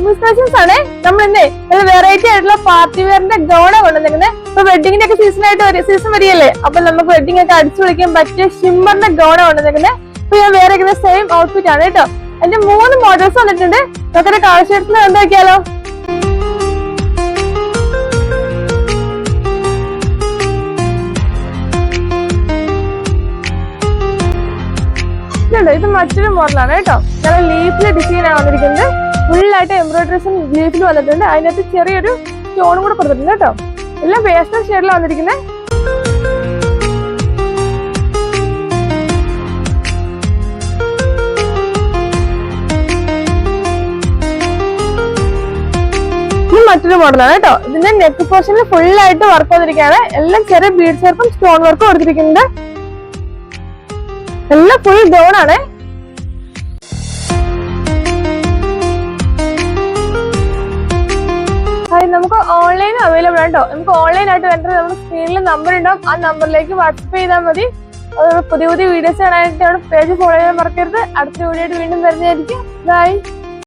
മിസ്സേഷൻസ് ആണ് നമ്മൾ ഇന്നേ വെറൈറ്റി ആയിട്ടുള്ള പാർട്ടി വെയറിന്റെ ഗൗണ കൊണ്ടുവന്നിരിക്കുന്നത്. ഇപ്പൊ വെഡിങ്ങിന്റെ ഒക്കെ സീസൺ വരികയല്ലേ, അപ്പൊ നമുക്ക് വെഡിങ് ഒക്കെ അടിച്ചു വിളിക്കാൻ പറ്റിയ ഷിമ്മറിന്റെ ഗൗണ കൊണ്ടുവന്നിരിക്കുന്നത്. ഇപ്പൊ ഞാൻ വേറെ സെയിം ഔട്ട്ഫിറ്റ് ആണ് കേട്ടോ. എന്റെ 3 മോഡൽസ് വന്നിട്ടുണ്ട്. നമുക്ക് കളർ ഷെയ്ഡ്സ് എന്താക്കിയാലോ? ഇത് മറ്റൊരു മോഡലാണ് കേട്ടോ. നല്ല ലീഫിലെ ഡിസൈൻ ആണ് വന്നിരിക്കുന്നത്. ഫുള്ളായിട്ട് എംബ്രോയിഡറീസും ലീഫിൽ വന്നിട്ടുണ്ട്. അതിനകത്ത് ചെറിയൊരു സ്റ്റോണും കൂടെ കൊടുത്തിട്ടുണ്ട് കേട്ടോ. എല്ലാം പേസ്റ്റൽ ഷെയ്ഡിലാണ് വന്നിരിക്കുന്നത്. ഇത് മറ്റൊരു മോഡലാണ് കേട്ടോ. ഇതിന്റെ നെക്ക് പോർഷനിൽ ഫുള്ളായിട്ട് വർക്ക് വന്നിരിക്കുകയാണ്. എല്ലാം ചെറിയ ബീഡ്സ് വർക്കും സ്റ്റോൺ വർക്കും കൊടുത്തിരിക്കുന്നുണ്ട്. എല്ലാം ഫുൾ ഗൗൺ ആണ്. നമുക്ക് ഓൺലൈൻ അവൈലബിൾ ആണ് കേട്ടോ. നമുക്ക് ഓൺലൈൻ ആയിട്ട് വേണ്ടത് നമ്മുടെ സ്ക്രീനിൽ നമ്പർ ഉണ്ടാവും. ആ നമ്പറിലേക്ക് വാട്സ്ആപ്പ് ചെയ്താൽ മതി. പുതിയ വീഡിയോസ് കാണാനായിട്ട് പേജ് ഫോളോ ചെയ്യാൻ മറക്കരുത്. അടുത്ത വീഡിയോ ആയിട്ട് വീണ്ടും വരുന്നതായിരിക്കും. ബൈ.